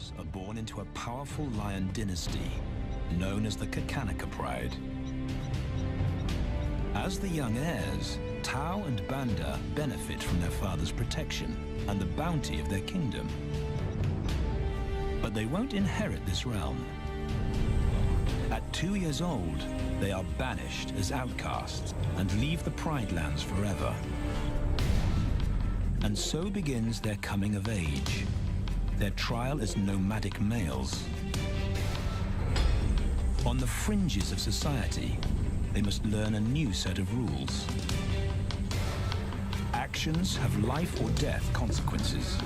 brothers are born into a powerful lion dynasty known as the Kakanaka Pride. As the young heirs, Tao and Banda benefit from their father's protection and the bounty of their kingdom. But they won't inherit this realm. At 2 years old, they are banished as outcasts and leave the Pride lands forever. And so begins their coming of age, their trial as nomadic males. On the fringes of society, they must learn a new set of rules. Actions have life or death consequences.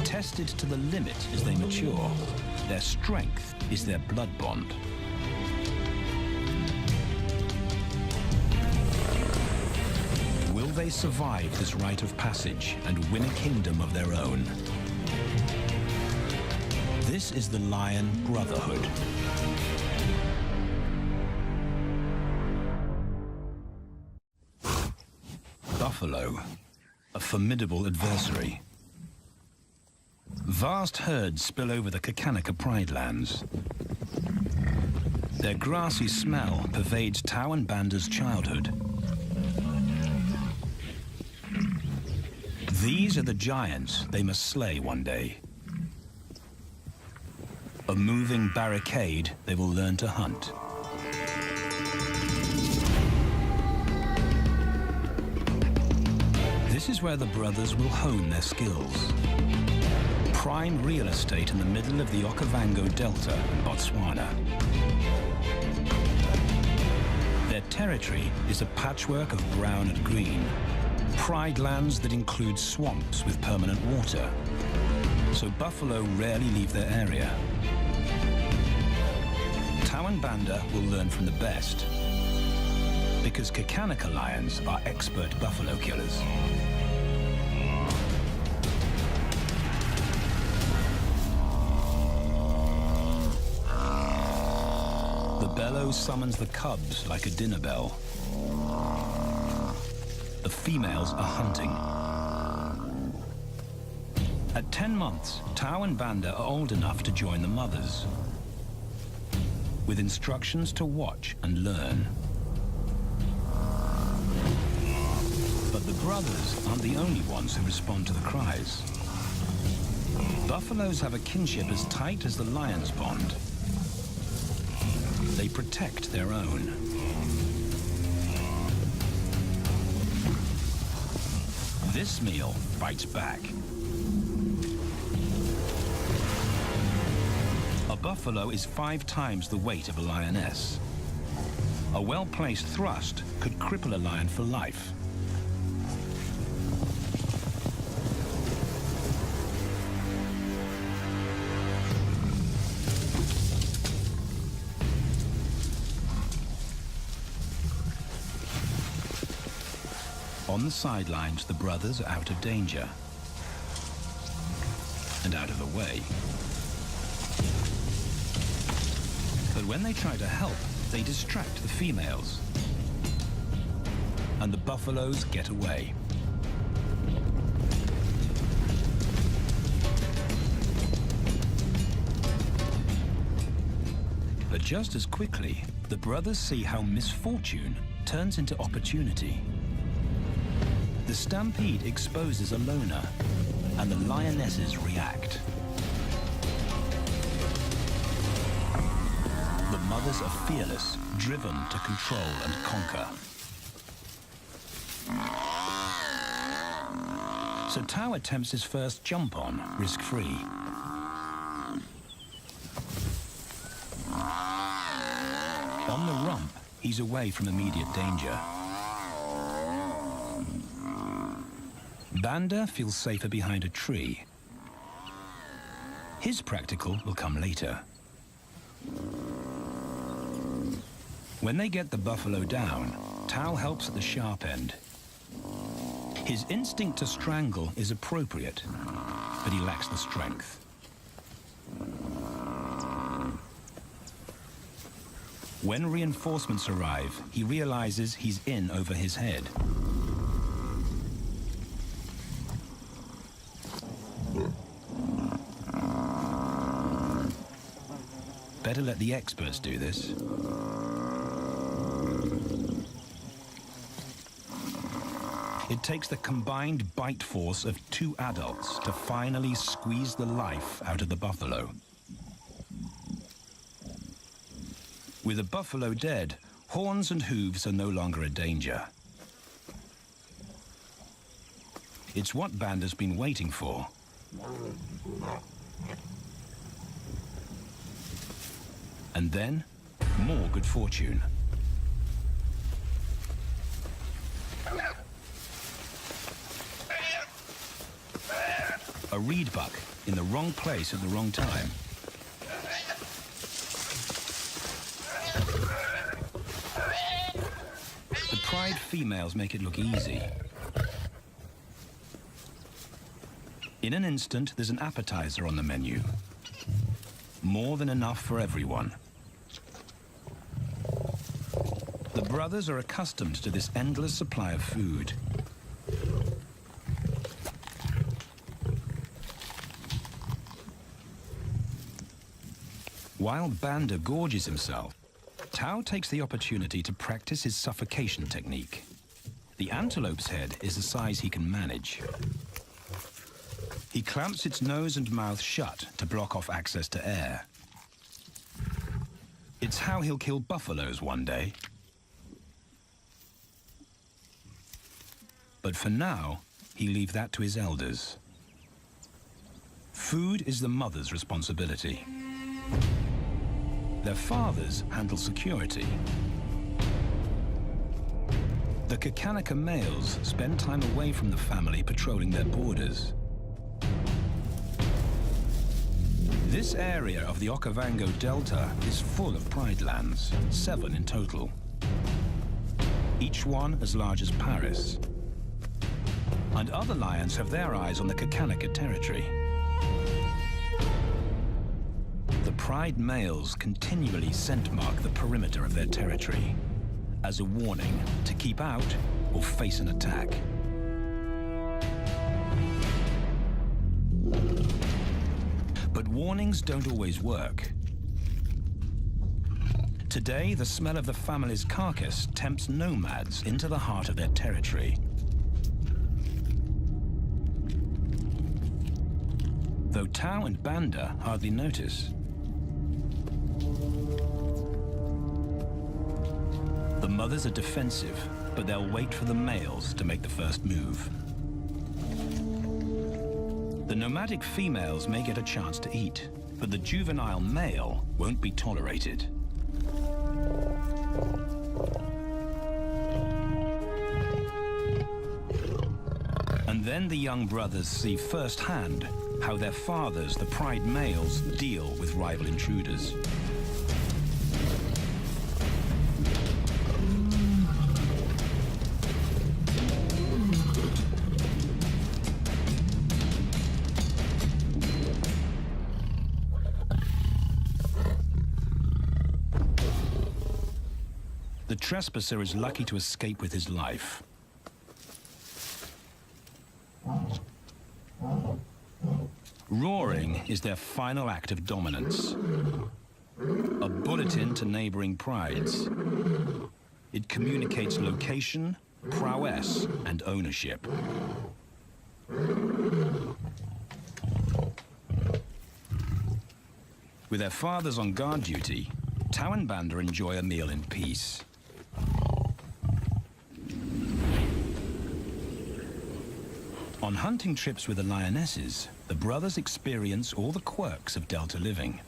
Tested to the limit as they mature, their strength is their blood bond. Will they survive this rite of passage and win a kingdom of their own? This is the Lion Brotherhood. Buffalo, a formidable adversary. Vast herds spill over the Kakanaka Pride lands. Their grassy smell pervades Tao and Banda's childhood. These are the giants they must slay one day. A moving barricade they will learn to hunt. This is where the brothers will hone their skills. Prime real estate in the middle of the Okavango Delta in Botswana. Their territory is a patchwork of brown and green. Pride lands that include swamps with permanent water. So buffalo rarely leave their area. Tao and Banda will learn from the best, because Kakanaka lions are expert buffalo killers. The bellow summons the cubs like a dinner bell. The females are hunting. At 10 months, Tao and Banda are old enough to join the mothers, with instructions to watch and learn. But the brothers aren't the only ones who respond to the cries. Buffaloes have a kinship as tight as the lions' bond. They protect their own. This meal bites back. A buffalo is 5 times the weight of a lioness. A well-placed thrust could cripple a lion for life. On the sidelines, the brothers are out of danger and out of the way. But when they try to help, they distract the females, and the buffaloes get away. But just as quickly, the brothers see how misfortune turns into opportunity. The stampede exposes a loner, and the lionesses react. The mothers are fearless, driven to control and conquer. So Tao attempts his first jump on, risk-free. On the rump, he's away from immediate danger. Banda feels safer behind a tree. His practical will come later. When they get the buffalo down, Tao helps at the sharp end. His instinct to strangle is appropriate, but he lacks the strength. When reinforcements arrive, he realizes he's in over his head. Better let the experts do this. It takes the combined bite force of 2 adults to finally squeeze the life out of the buffalo. With the buffalo dead, horns and hooves are no longer a danger. It's what Banda's been waiting for. And then, more good fortune. A reed buck in the wrong place at the wrong time. The pride females make it look easy. In an instant, there's an appetizer on the menu. More than enough for everyone. The brothers are accustomed to this endless supply of food. While Banda gorges himself, Tao takes the opportunity to practice his suffocation technique. The antelope's head is the size he can manage. He clamps its nose and mouth shut to block off access to air. It's how he'll kill buffaloes one day. But for now, he leaves that to his elders. Food is the mother's responsibility. Their fathers handle security. The Kakanaka males spend time away from the family patrolling their borders. This area of the Okavango Delta is full of pride lands, 7 in total. Each one as large as Paris. And other lions have their eyes on the Kakanaka territory. The pride males continually scent mark the perimeter of their territory as a warning to keep out or face an attack. But warnings don't always work. Today, the smell of the family's carcass tempts nomads into the heart of their territory. Though Tao and Banda hardly notice. The mothers are defensive, but they'll wait for the males to make the first move. The nomadic females may get a chance to eat, but the juvenile male won't be tolerated. And then the young brothers see firsthand how their fathers, the pride males, deal with rival intruders. The trespasser is lucky to escape with his life. Roaring is their final act of dominance. A bulletin to neighboring prides. It communicates location, prowess, and ownership. With their fathers on guard duty, Tao and Banda enjoy a meal in peace. On hunting trips with the lionesses, the brothers experience all the quirks of Delta living.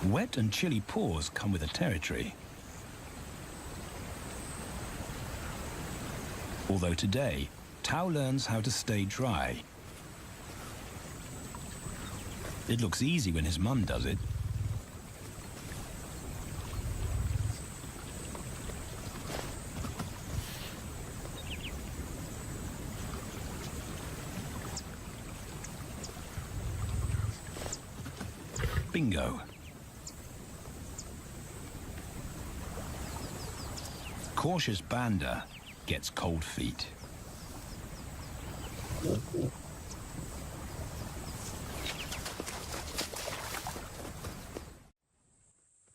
Wet and chilly paws come with the territory. Although today, Tao learns how to stay dry. It looks easy when his mum does it. Bingo. Cautious Banda gets cold feet.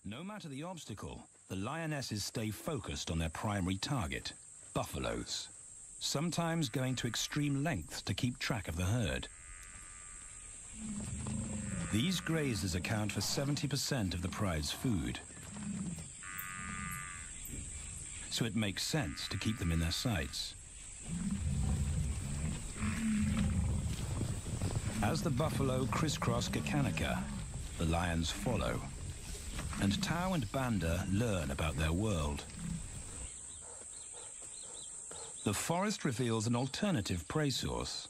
No matter the obstacle, the lionesses stay focused on their primary target, buffaloes, sometimes going to extreme lengths to keep track of the herd. These grazers account for 70% of the pride's food, so it makes sense to keep them in their sights. As the buffalo crisscross Kakanika, the lions follow, and Tau and Banda learn about their world. The forest reveals an alternative prey source.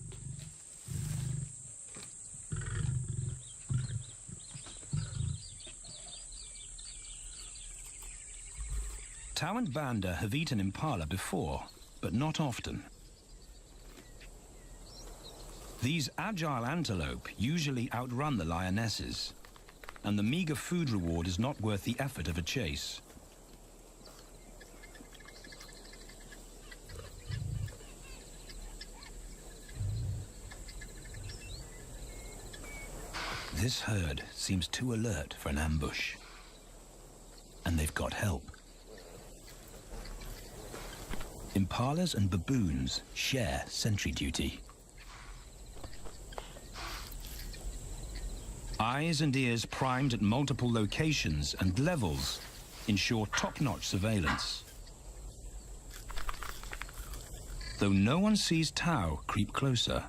Tau and Banda have eaten impala before, but not often. These agile antelope usually outrun the lionesses, and the meager food reward is not worth the effort of a chase. This herd seems too alert for an ambush, and they've got help. Impalas and baboons share sentry duty. Eyes and ears primed at multiple locations and levels ensure top-notch surveillance. Though no one sees Tau creep closer.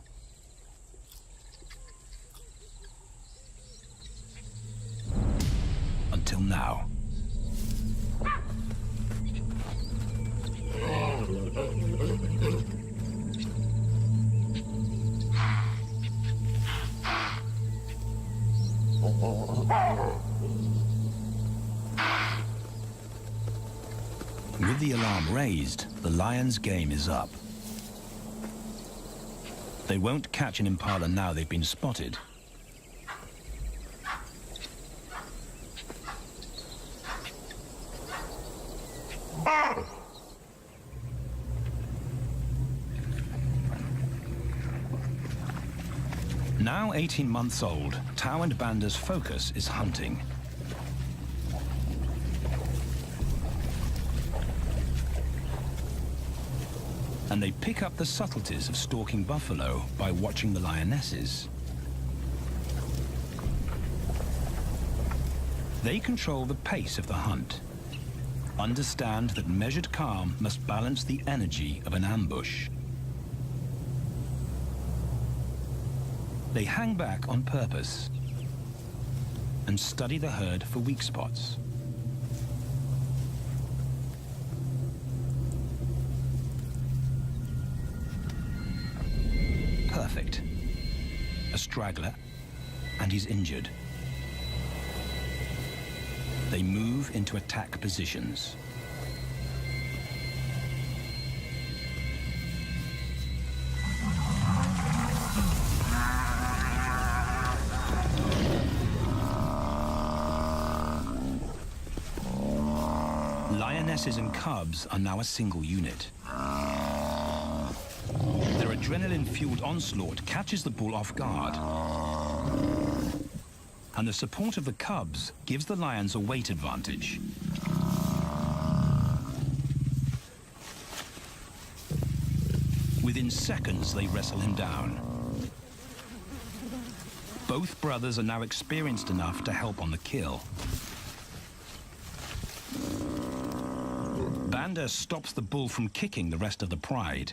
Until now. With the alarm raised, the lions' game is up. They won't catch an impala now they've been spotted. Now 18 months old, Tau and Banda's focus is hunting. And they pick up the subtleties of stalking buffalo by watching the lionesses. They control the pace of the hunt, understand that measured calm must balance the energy of an ambush. They hang back on purpose and study the herd for weak spots. Perfect. A straggler, and he's injured. They move into attack positions. Lionesses and cubs are now a single unit. Their adrenaline-fueled onslaught catches the bull off guard. And the support of the cubs gives the lions a weight advantage. Within seconds, they wrestle him down. Both brothers are now experienced enough to help on the kill. Banda stops the bull from kicking the rest of the pride.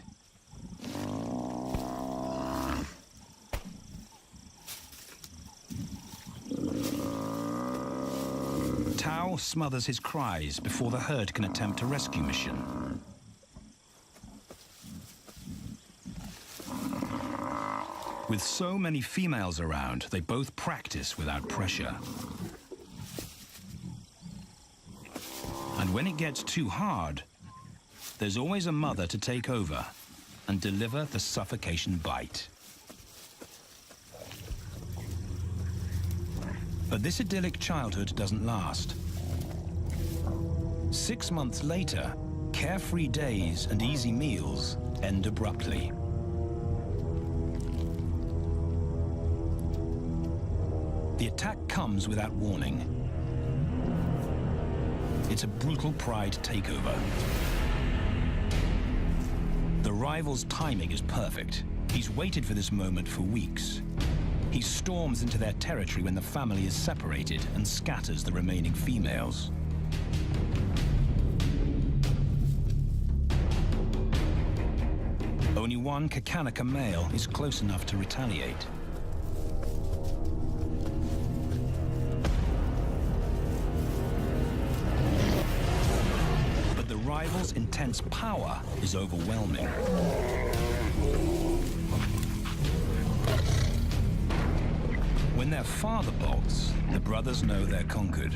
Tau smothers his cries before the herd can attempt a rescue mission. With so many females around, they both practice without pressure. And when it gets too hard, there's always a mother to take over and deliver the suffocation bite. But this idyllic childhood doesn't last. 6 months later, carefree days and easy meals end abruptly. The attack comes without warning. It's a brutal pride takeover. The rival's timing is perfect. He's waited for this moment for weeks. He storms into their territory when the family is separated and scatters the remaining females. Only one Kakanika male is close enough to retaliate. But the rival's intense power is overwhelming. When their father bolts, the brothers know they're conquered.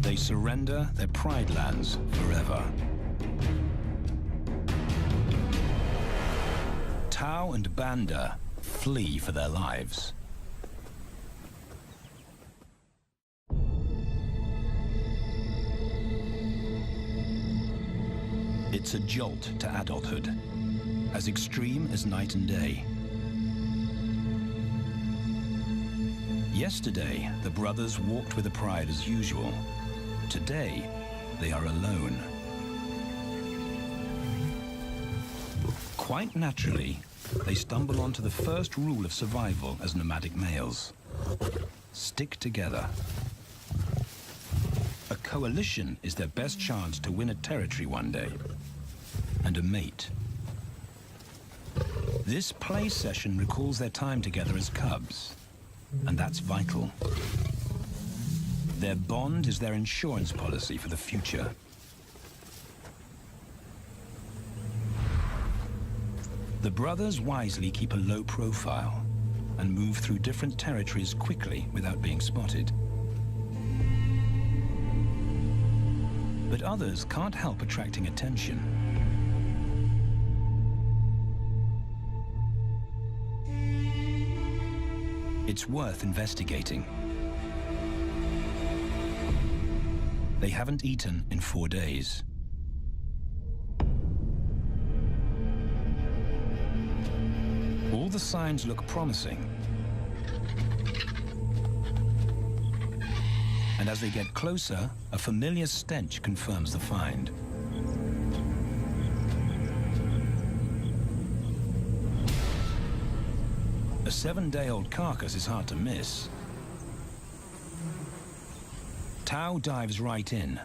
They surrender their pride lands forever. Tao and Banda flee for their lives. It's a jolt to adulthood, as extreme as night and day. Yesterday, the brothers walked with the pride as usual. Today, they are alone. Quite naturally, they stumble onto the first rule of survival as nomadic males. Stick together. A coalition is their best chance to win a territory one day, and a mate. This play session recalls their time together as cubs, and that's vital. Their bond is their insurance policy for the future. The brothers wisely keep a low profile and move through different territories quickly without being spotted. But others can't help attracting attention. It's worth investigating. They haven't eaten in 4 days. All the signs look promising. And as they get closer, a familiar stench confirms the find. A 7-day-old carcass is hard to miss. Tao dives right in,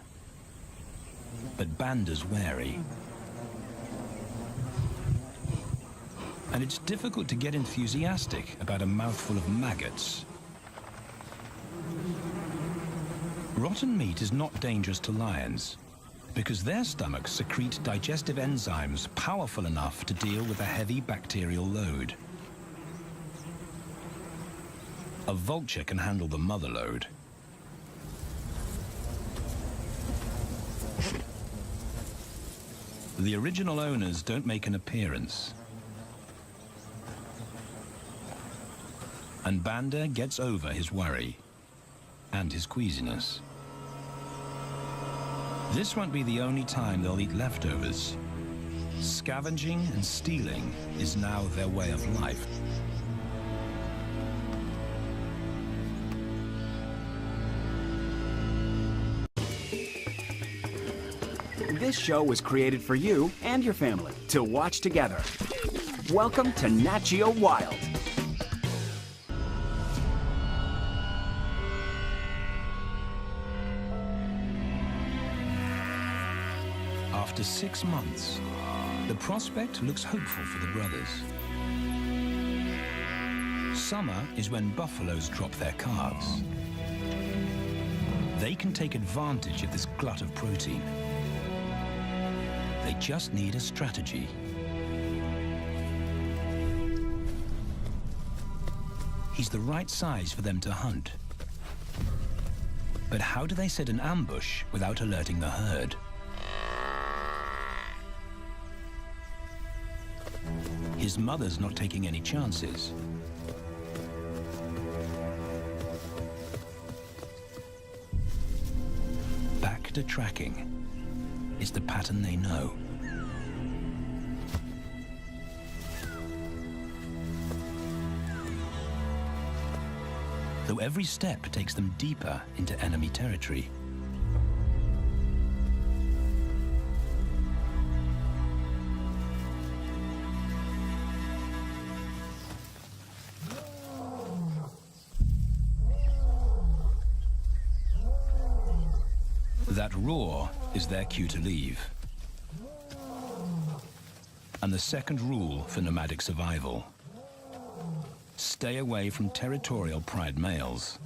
but Banda's wary. And it's difficult to get enthusiastic about a mouthful of maggots. Rotten meat is not dangerous to lions, because their stomachs secrete digestive enzymes powerful enough to deal with a heavy bacterial load. A vulture can handle the mother load. The original owners don't make an appearance. And Banda gets over his worry and his queasiness. This won't be the only time they'll eat leftovers. Scavenging and stealing is now their way of life. This show was created for you and your family to watch together. Welcome to Nat Geo Wild. After 6 months, the prospect looks hopeful for the brothers. Summer is when buffaloes drop their calves. They can take advantage of this glut of protein. They just need a strategy. He's the right size for them to hunt. But how do they set an ambush without alerting the herd? His mother's not taking any chances. vector tracking. It's the pattern they know. Though every step takes them deeper into enemy territory. That roar is their cue to leave. And the second rule for nomadic survival: stay away from territorial pride males.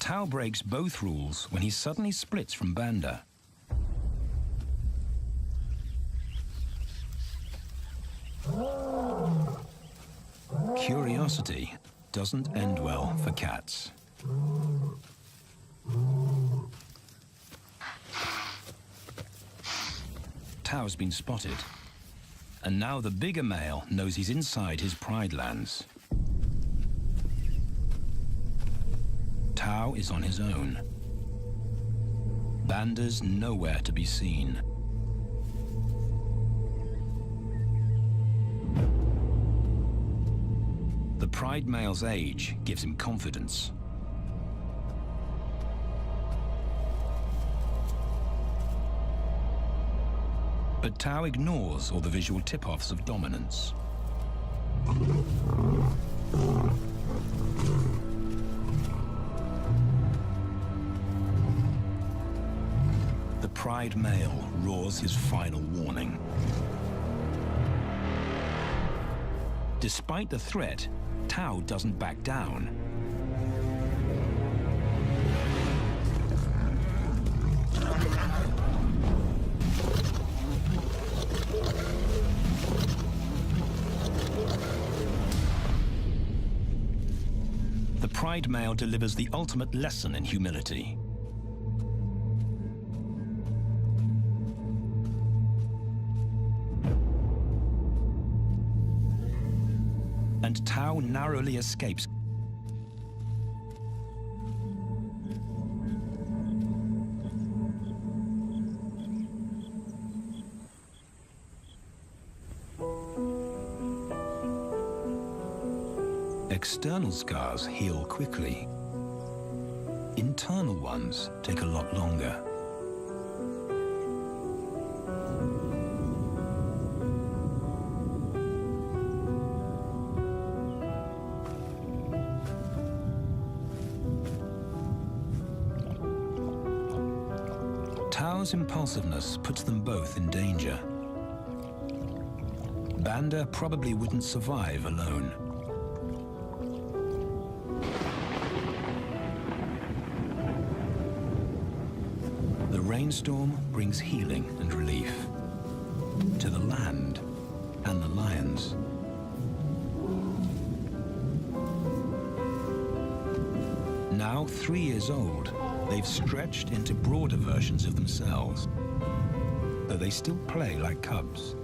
Tao breaks both rules when he suddenly splits from Banda. Curiosity doesn't end well for cats. Tao's been spotted, and now the bigger male knows he's inside his pride lands. Tao is on his own. Banda's nowhere to be seen. The pride male's age gives him confidence. But Tao ignores all the visual tip-offs of dominance. The pride male roars his final warning. Despite the threat, Tao doesn't back down. The pride male delivers the ultimate lesson in humility. And Tao narrowly escapes. External scars heal quickly. Internal ones take a lot longer. Tao's impulsiveness puts them both in danger. Banda probably wouldn't survive alone. The rainstorm brings healing and relief to the land and the lions. Now 3 years old, they've stretched into broader versions of themselves, though they still play like cubs.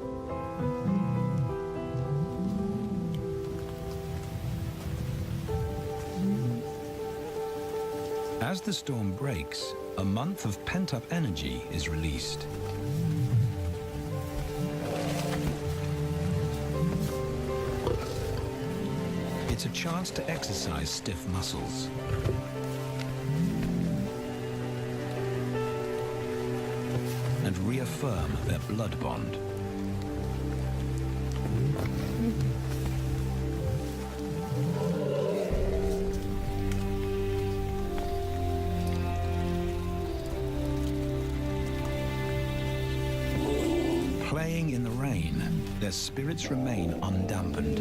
As the storm breaks, a month of pent-up energy is released. It's a chance to exercise stiff muscles. And reaffirm their blood bond. Playing in the rain, their spirits remain undampened.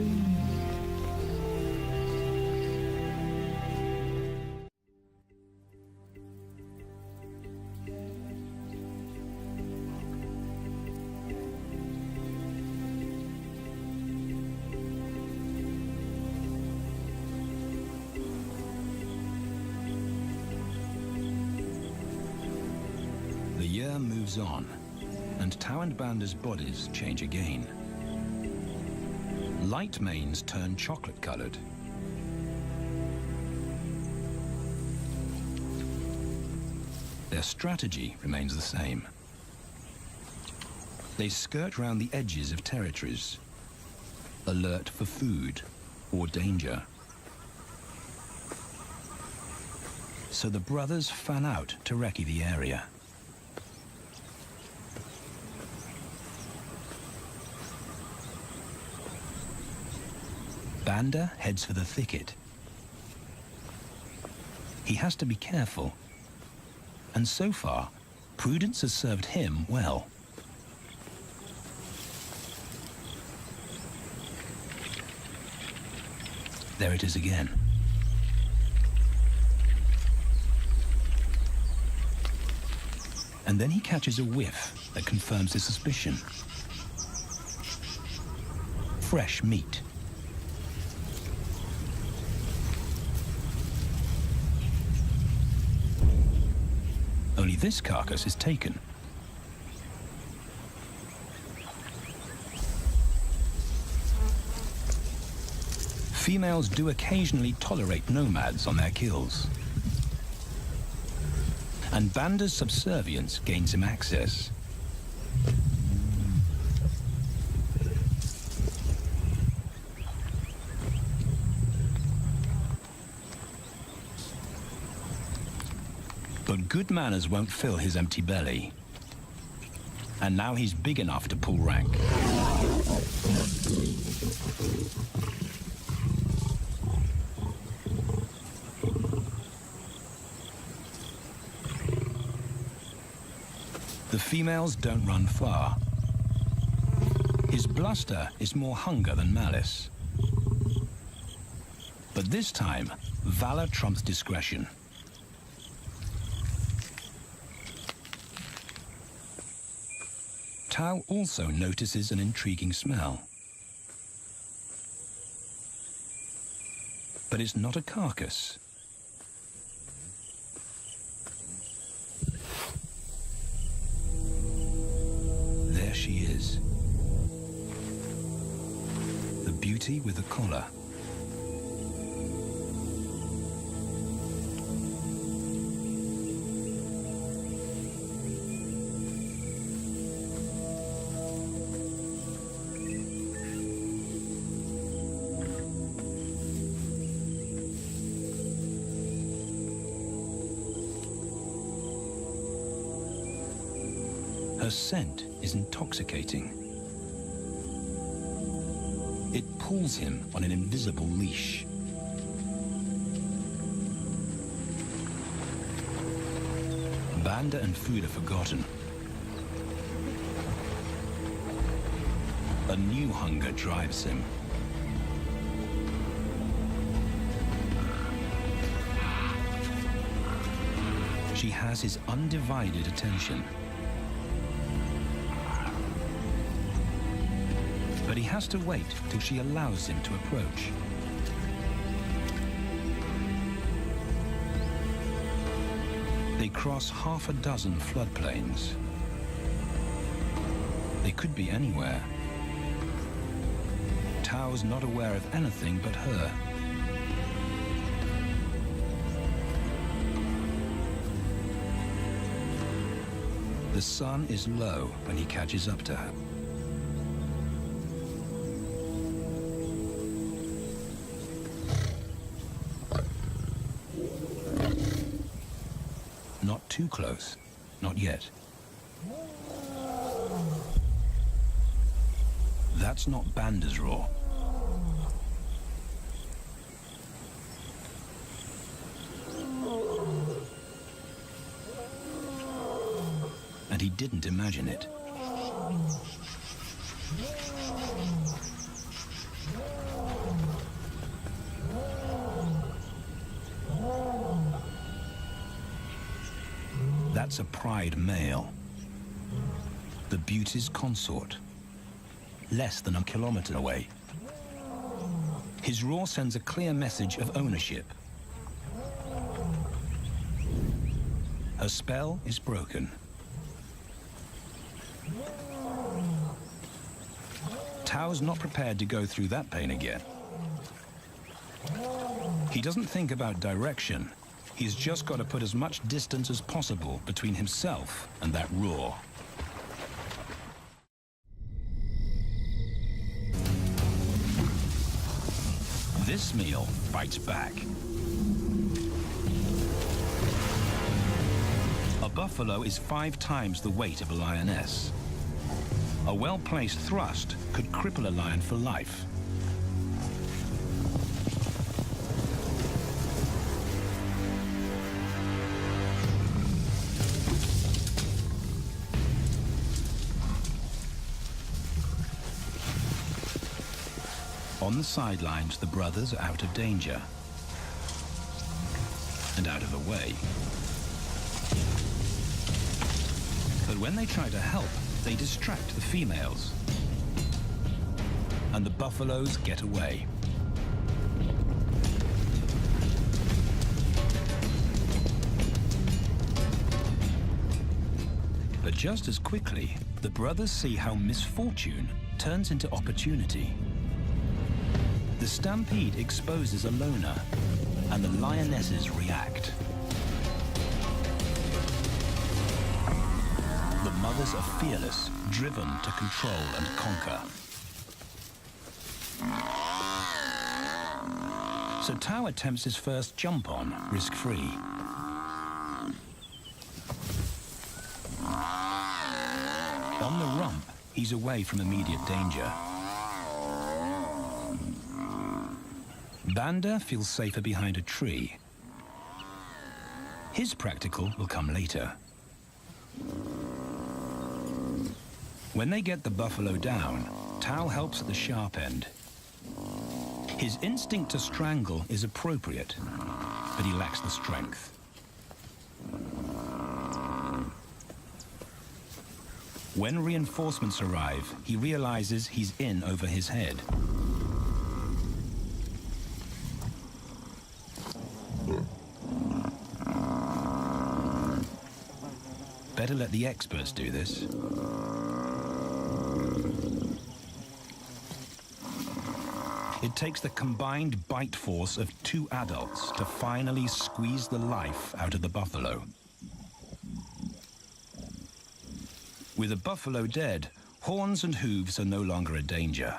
The year moves on, and Tao and Banda's bodies change again. Light manes turn chocolate-colored. Their strategy remains the same. They skirt round the edges of territories, alert for food or danger. So the brothers fan out to recce the area. Banda heads for the thicket. He has to be careful, and so far, prudence has served him well. There it is again. And then he catches a whiff that confirms his suspicion. Fresh meat. Only this carcass is taken. Females do occasionally tolerate nomads on their kills. And Banda's subservience gains him access. But good manners won't fill his empty belly. And now he's big enough to pull rank. The females don't run far. His bluster is more hunger than malice. But this time, valor trumps discretion. Tao also notices an intriguing smell. But it's not a carcass. There she is. The beauty with the collar. Her scent is intoxicating. It pulls him on an invisible leash. Banda and food are forgotten. A new hunger drives him. She has his undivided attention. But he has to wait till she allows him to approach. They cross half a dozen floodplains. They could be anywhere. Tao's not aware of anything but her. The sun is low when he catches up to her. Not too close, not yet. That's not Banda's roar. And he didn't imagine it. That's a pride male. The beauty's consort. Less than a kilometer away. His roar sends a clear message of ownership. Her spell is broken. Tao's not prepared to go through that pain again. He doesn't think about direction. He's just got to put as much distance as possible between himself and that roar. This meal bites back. A buffalo is 5 times the weight of a lioness. A well-placed thrust could cripple a lion for life. On the sidelines, the brothers are out of danger and out of the way. But when they try to help, they distract the females, and the buffaloes get away. But just as quickly, the brothers see how misfortune turns into opportunity. The stampede exposes a loner, and the lionesses react. The mothers are fearless, driven to control and conquer. So Tao attempts his first jump on, risk-free. On the rump, he's away from immediate danger. Banda feels safer behind a tree. His practical will come later. When they get the buffalo down, Tao helps at the sharp end. His instinct to strangle is appropriate, but he lacks the strength. When reinforcements arrive, he realizes he's in over his head. Better let the experts do this. It takes the combined bite force of 2 adults to finally squeeze the life out of the buffalo. With the buffalo dead, horns and hooves are no longer a danger.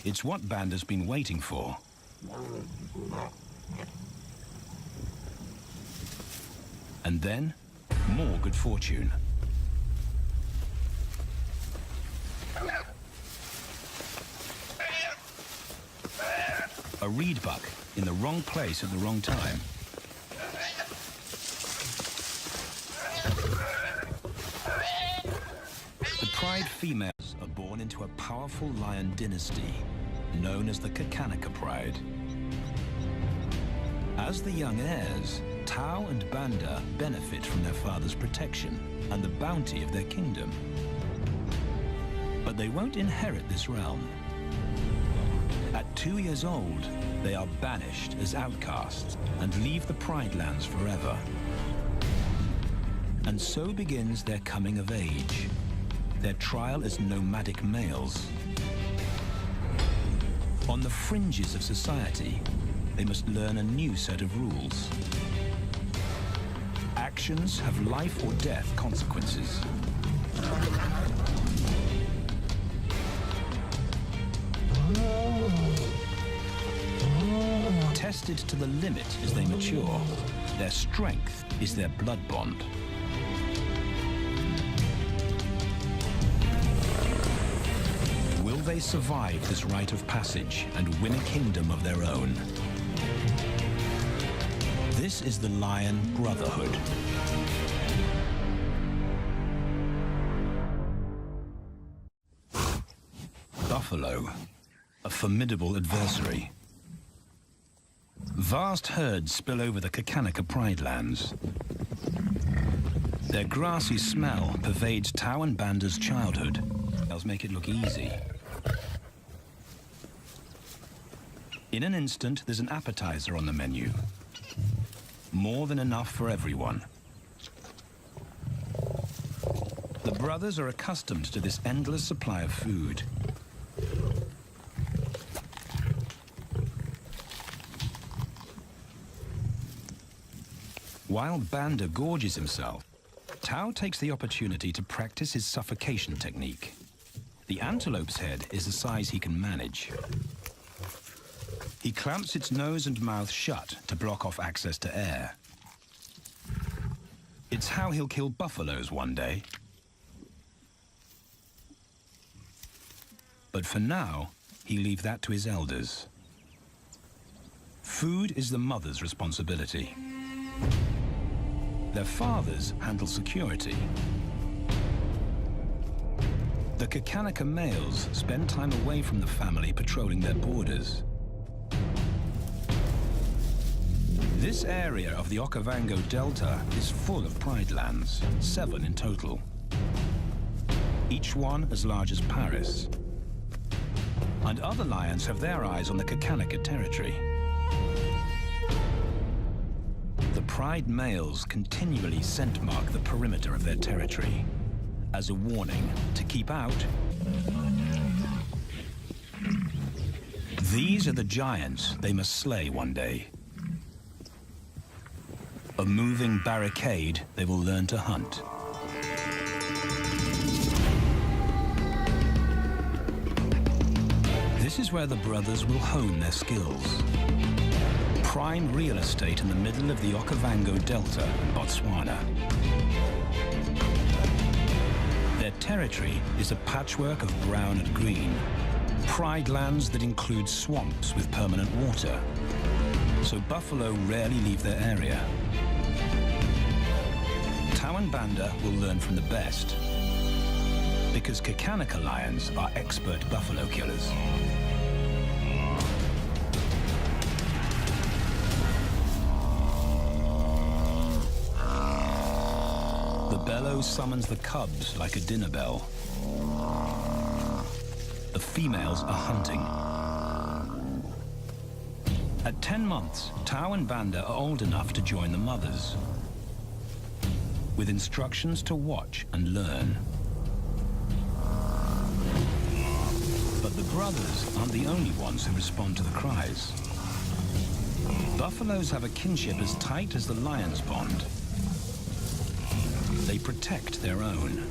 It's what Banda's been waiting for. And then, more good fortune. A reed buck in the wrong place at the wrong time. The pride females are born into a powerful lion dynasty, known as the Kakanaka Pride. As the young heirs, Tao and Banda benefit from their father's protection and the bounty of their kingdom. But they won't inherit this realm. At 2 years old, they are banished as outcasts and leave the Pride lands forever. And so begins their coming of age, their trial as nomadic males. On the fringes of society, they must learn a new set of rules. Actions have life or death consequences. Tested to the limit as they mature, their strength is their blood bond. Will they survive this rite of passage and win a kingdom of their own? This is the Lion Brotherhood. Buffalo, a formidable adversary. Vast herds spill over the Kakanaka Pride lands. Their grassy smell pervades Tao and Banda's childhood. They'll make it look easy. In an instant, there's an appetizer on the menu. More than enough for everyone. The brothers are accustomed to this endless supply of food. While Banda gorges himself, Tao takes the opportunity to practice his suffocation technique. The antelope's head is a size he can manage. He clamps its nose and mouth shut to block off access to air. It's how he'll kill buffaloes one day. But for now, he leaves that to his elders. Food is the mother's responsibility. Their fathers handle security. The Kakanika males spend time away from the family patrolling their borders. This area of the Okavango Delta is full of pride lands, 7 in total. Each one as large as Paris. And other lions have their eyes on the Kakanika territory. The pride males continually scent mark the perimeter of their territory as a warning to keep out. These are the giants they must slay one day. A moving barricade they will learn to hunt. This is where the brothers will hone their skills. Prime real estate in the middle of the Okavango Delta in Botswana. Their territory is a patchwork of brown and green. Pride lands that include swamps with permanent water. So buffalo rarely leave their area. Tao and Banda will learn from the best, because Kakanika lions are expert buffalo killers. The bellow summons the cubs like a dinner bell. The females are hunting. At 10 months, Tao and Banda are old enough to join the mothers, with instructions to watch and learn. But the brothers aren't the only ones who respond to the cries. Buffaloes have a kinship as tight as the lions bond. They protect their own.